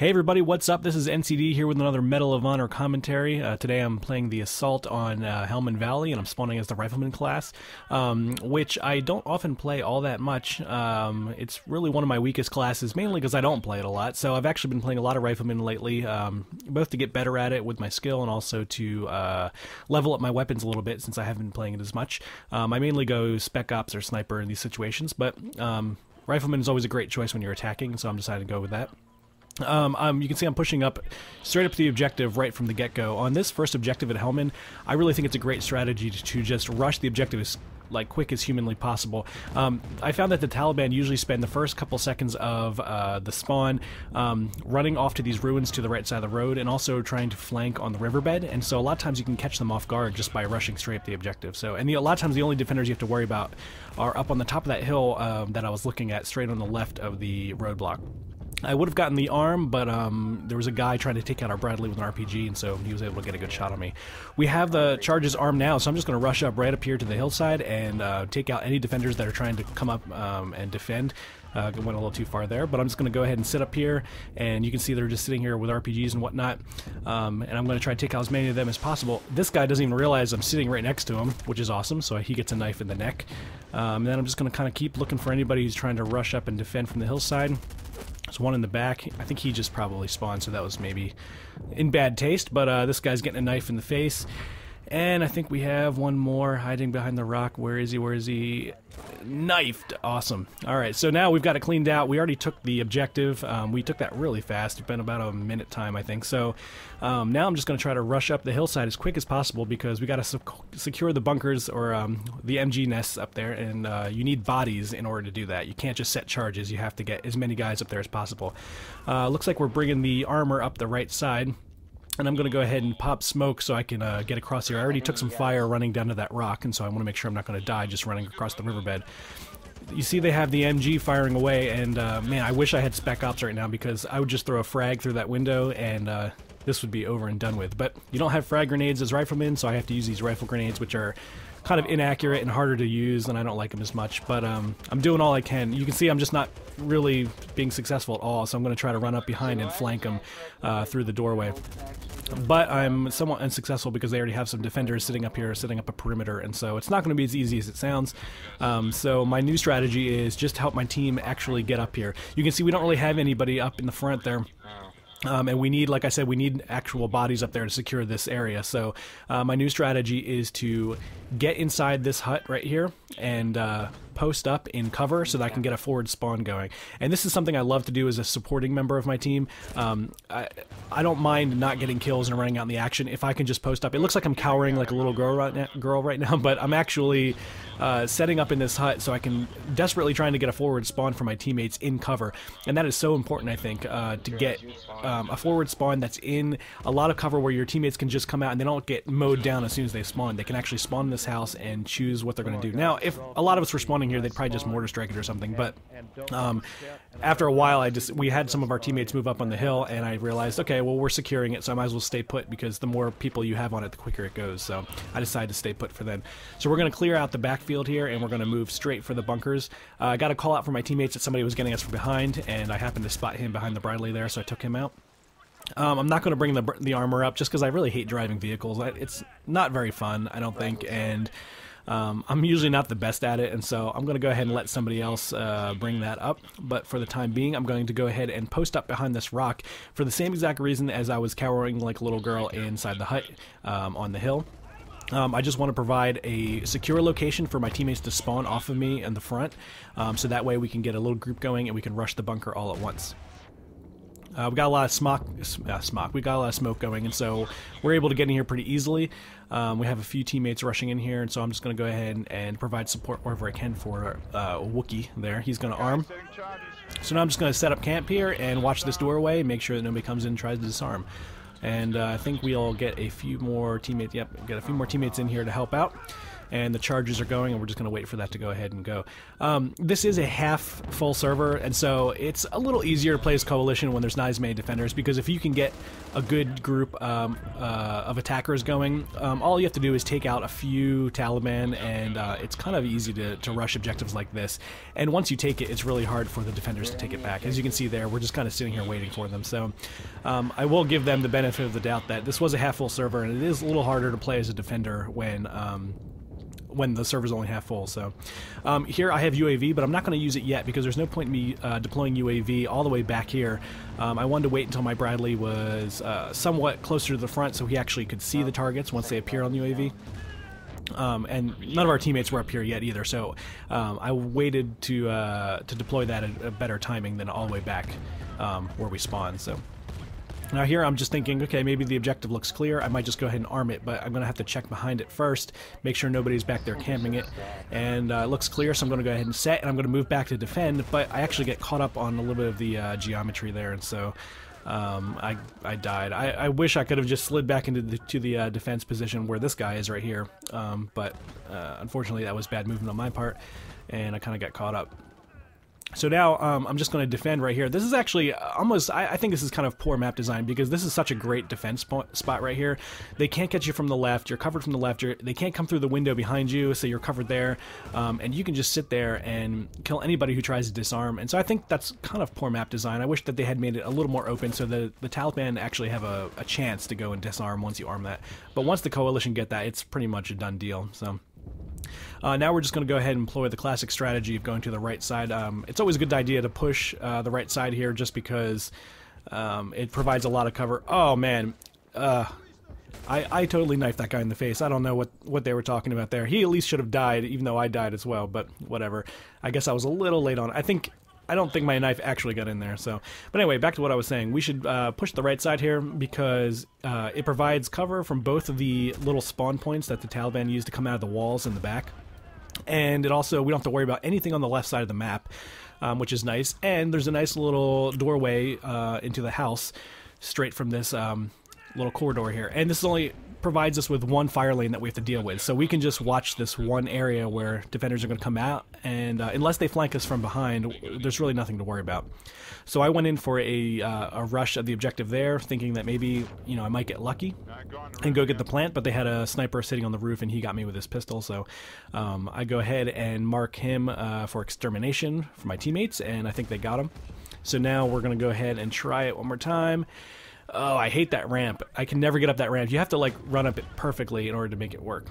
Hey everybody, what's up? This is NCD here with another Medal of Honor commentary. Today I'm playing the Assault on Helmand Valley, and I'm spawning as the Rifleman class, which I don't often play all that much. It's really one of my weakest classes, mainly because I don't play it a lot, so I've actually been playing a lot of Rifleman lately, both to get better at it with my skill and also to level up my weapons a little bit since I haven't been playing it as much. I mainly go Spec Ops or Sniper in these situations, but Rifleman is always a great choice when you're attacking, so I'm deciding to go with that. You can see I'm pushing up straight up to the objective right from the get-go. On this first objective at Helmand, I really think it's a great strategy to just rush the objective as quick as humanly possible. I found that the Taliban usually spend the first couple seconds of the spawn running off to these ruins to the right side of the road and also trying to flank on the riverbed, and so a lot of times you can catch them off guard just by rushing straight up the objective. So, and a lot of times the only defenders you have to worry about are up on the top of that hill that I was looking at straight on the left of the roadblock. I would have gotten the arm, but there was a guy trying to take out our Bradley with an RPG, and so he was able to get a good shot on me. We have the charges armed now, so I'm just going to rush up right up here to the hillside and take out any defenders that are trying to come up and defend. Went a little too far there, but I'm just going to go ahead and sit up here, and you can see they're just sitting here with RPGs and whatnot, and I'm going to try to take out as many of them as possible. This guy doesn't even realize I'm sitting right next to him, which is awesome, so he gets a knife in the neck. And then I'm just going to kind of keep looking for anybody who's trying to rush up and defend from the hillside. There's one in the back. I think he just probably spawned, so that was maybe in bad taste, but this guy's getting a knife in the face. And I think we have one more hiding behind the rock. Where is he? Where is he? Knifed. Awesome. Alright, so now we've got it cleaned out. We already took the objective. We took that really fast. It's been about a minute time, I think. So now I'm just going to try to rush up the hillside as quick as possible because we got to secure the bunkers or the MG nests up there, and you need bodies in order to do that. You can't just set charges. You have to get as many guys up there as possible. Looks like we're bringing the armor up the right side. And I'm going to go ahead and pop smoke so I can get across here. I already took some fire running down to that rock, and so I want to make sure I'm not going to die just running across the riverbed. You see they have the MG firing away, and man, I wish I had Spec Ops right now because I would just throw a frag through that window, and this would be over and done with. But you don't have frag grenades as Riflemen, so I have to use these rifle grenades, which are kind of inaccurate and harder to use, and I don't like them as much, but I'm doing all I can. You can see I'm just not really being successful at all, so I'm going to try to run up behind and flank them through the doorway. But I'm somewhat unsuccessful because they already have some defenders sitting up here, setting up a perimeter, and so it's not going to be as easy as it sounds. So my new strategy is just to help my team actually get up here. You can see we don't really have anybody up in the front there. And we need, like I said, we need actual bodies up there to secure this area. So my new strategy is to get inside this hut right here and post up in cover so that I can get a forward spawn going. And this is something I love to do as a supporting member of my team. I don't mind not getting kills and running out in the action if I can just post up. It looks like I'm cowering like a little girl right now, but I'm actually setting up in this hut so I can desperately trying to get a forward spawn for my teammates in cover. And that is so important, I think, to get a forward spawn that's in a lot of cover where your teammates can just come out and they don't get mowed down as soon as they spawn. They can actually spawn in this house and choose what they're going to do. Now, if a lot of us were spawning here, they'd probably just mortar strike it or something, but after a while we had some of our teammates move up on the hill, and I realized, okay, well, we're securing it, so I might as well stay put because the more people you have on it, the quicker it goes. So I decided to stay put for then. So we're going to clear out the backfield here, and we're going to move straight for the bunkers. I got a call out for my teammates that somebody was getting us from behind, and I happened to spot him behind the Bradley there, so I took him out. I'm not going to bring the armor up just because I really hate driving vehicles. It's not very fun, I don't think, and I'm usually not the best at it, and so I'm going to go ahead and let somebody else bring that up. But for the time being, I'm going to go ahead and post up behind this rock for the same exact reason as I was cowering like a little girl inside the hut on the hill. I just want to provide a secure location for my teammates to spawn off of me in the front, so that way we can get a little group going and we can rush the bunker all at once. We got a lot of we got a lot of smoke going, and so we're able to get in here pretty easily. We have a few teammates rushing in here, and so I'm just going to go ahead and provide support wherever I can for Wookie there. He's going to arm. So now I'm just going to set up camp here and watch this doorway, make sure that nobody comes in and tries to disarm. And I think we'll get a few more teammates. Yep, get a few more teammates in here to help out. and the charges are going, and we're just going to wait for that to go ahead and go. This is a half full server, and so it's a little easier to play as Coalition when there's not as many defenders, because if you can get a good group of attackers going, all you have to do is take out a few Taliban, and it's kind of easy to rush objectives like this. And once you take it, it's really hard for the defenders to take it back. As you can see there, we're just kind of sitting here waiting for them. So I will give them the benefit of the doubt that this was a half full server, and it is a little harder to play as a defender when the server's only half full. So here I have UAV, but I'm not going to use it yet because there's no point in me deploying UAV all the way back here. I wanted to wait until my Bradley was somewhat closer to the front so he actually could see the targets once they appear on the UAV. And none of our teammates were up here yet either, so I waited to deploy that at a better timing than all the way back where we spawned. So now here I'm just thinking, okay, maybe the objective looks clear, I might just go ahead and arm it, but I'm going to have to check behind it first, make sure nobody's back there camping it, and it looks clear, so I'm going to go ahead and set, and I'm going to move back to defend, but I actually get caught up on a little bit of the geometry there, and so I died. I wish I could have just slid back into the defense position where this guy is right here, but unfortunately that was bad movement on my part, and I kind of got caught up. So now I'm just going to defend right here. This is actually almost, I think this is kind of poor map design because this is such a great defense spot right here. They can't get you from the left, you're covered from the left, they can't come through the window behind you, so you're covered there, and you can just sit there and kill anybody who tries to disarm. And so I think that's kind of poor map design. I wish that they had made it a little more open so the Taliban actually have a chance to go and disarm once you arm that. But once the Coalition get that, it's pretty much a done deal. So now we're just going to go ahead and employ the classic strategy of going to the right side. It's always a good idea to push the right side here just because it provides a lot of cover. Oh man, I totally knifed that guy in the face. I don't know what they were talking about there. He at least should have died, even though I died as well, but whatever. I guess I was a little late on it. I don't think my knife actually got in there. So, but anyway, back to what I was saying. We should push the right side here because it provides cover from both of the little spawn points that the Taliban use to come out of the walls in the back. And it also, we don't have to worry about anything on the left side of the map, which is nice. And there's a nice little doorway into the house straight from this little corridor here. And this only provides us with one fire lane that we have to deal with. So we can just watch this one area where defenders are going to come out, and unless they flank us from behind, there's really nothing to worry about. So I went in for a rush of the objective there, thinking that maybe, you know, I might get lucky and go get the plant, but they had a sniper sitting on the roof and he got me with his pistol. So I go ahead and mark him for extermination for my teammates, and I think they got him. So now we're going to go ahead and try it one more time. Oh, I hate that ramp. I can never get up that ramp. You have to like run up it perfectly in order to make it work.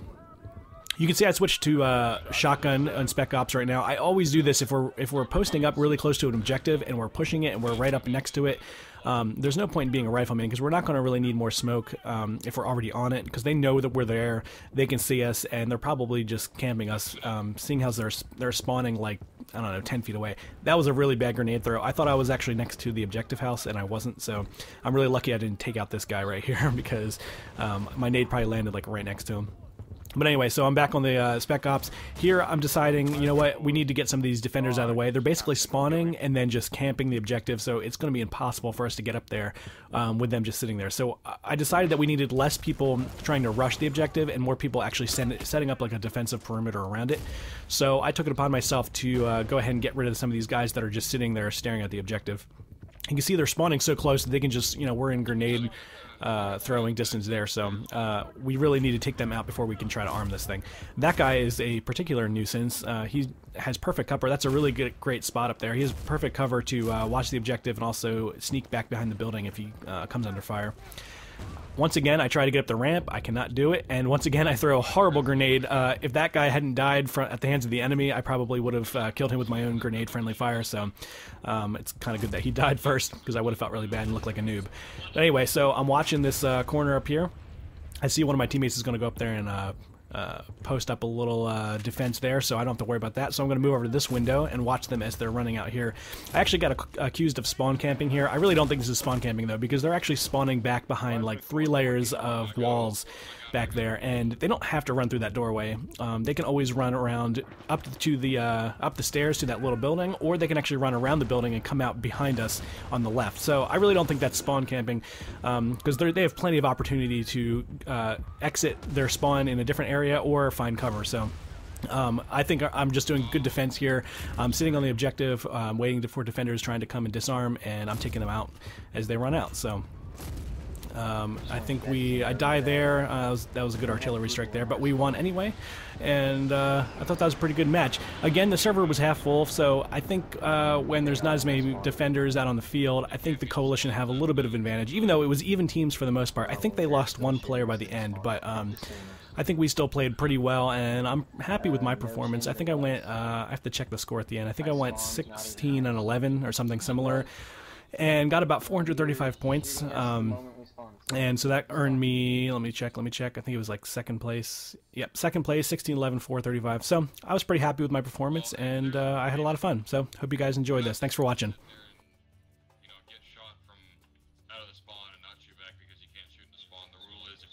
You can see I switched to shotgun on Spec Ops right now. I always do this if we're posting up really close to an objective and we're pushing it and we're right up next to it. There's no point in being a rifleman because we're not going to really need more smoke if we're already on it, because they know that we're there, they can see us, and they're probably just camping us, seeing how they're spawning like, I don't know, 10 feet away. That was a really bad grenade throw. I thought I was actually next to the objective house, and I wasn't, so I'm really lucky I didn't take out this guy right here because my nade probably landed like right next to him. But anyway, so I'm back on the Spec Ops. Here I'm deciding, you know what, we need to get some of these defenders out of the way. They're basically spawning and then just camping the objective, so it's going to be impossible for us to get up there with them just sitting there. So I decided that we needed less people trying to rush the objective and more people actually setting up like a defensive perimeter around it. So I took it upon myself to go ahead and get rid of some of these guys that are just sitting there staring at the objective. You can see they're spawning so close that they can just, you know, we're in grenade throwing distance there, so we really need to take them out before we can try to arm this thing. That guy is a particular nuisance. He has perfect cover. That's a really great spot up there. He has perfect cover to watch the objective and also sneak back behind the building if he comes under fire. Once again, I try to get up the ramp. I cannot do it. And once again, I throw a horrible grenade. If that guy hadn't died at the hands of the enemy, I probably would have killed him with my own grenade-friendly fire. So it's kind of good that he died first, because I would have felt really bad and looked like a noob. But anyway, so I'm watching this corner up here. I see one of my teammates is going to go up there and post up a little defense there, so I don't have to worry about that. So I'm going to move over to this window and watch them as they're running out here. I actually got accused of spawn camping here. I really don't think this is spawn camping though, because they're actually spawning back behind like 3 layers of walls back there, and they don't have to run through that doorway. They can always run around up the stairs to that little building, or they can actually run around the building and come out behind us on the left. So I really don't think that's spawn camping, because they have plenty of opportunity to exit their spawn in a different area area or find cover. So I think I'm just doing good defense here. I'm sitting on the objective, waiting for defenders trying to come and disarm, and I'm taking them out as they run out. So I think I died there. That was a good artillery strike there, but we won anyway, and I thought that was a pretty good match. Again, the server was half full, so I think when there's not as many defenders out on the field, I think the Coalition have a little bit of advantage, even though it was even teams for the most part. I think they lost one player by the end, but I think we still played pretty well, and I'm happy with my performance. I think I went, I have to check the score at the end, I think I went 16 and 11 or something similar, and got about 435 points. And so that earned me, let me check, I think it was like second place. Yep, second place, 16, 11, 435. So I was pretty happy with my performance, and I had a lot of fun. So hope you guys enjoyed this. Thanks for watching.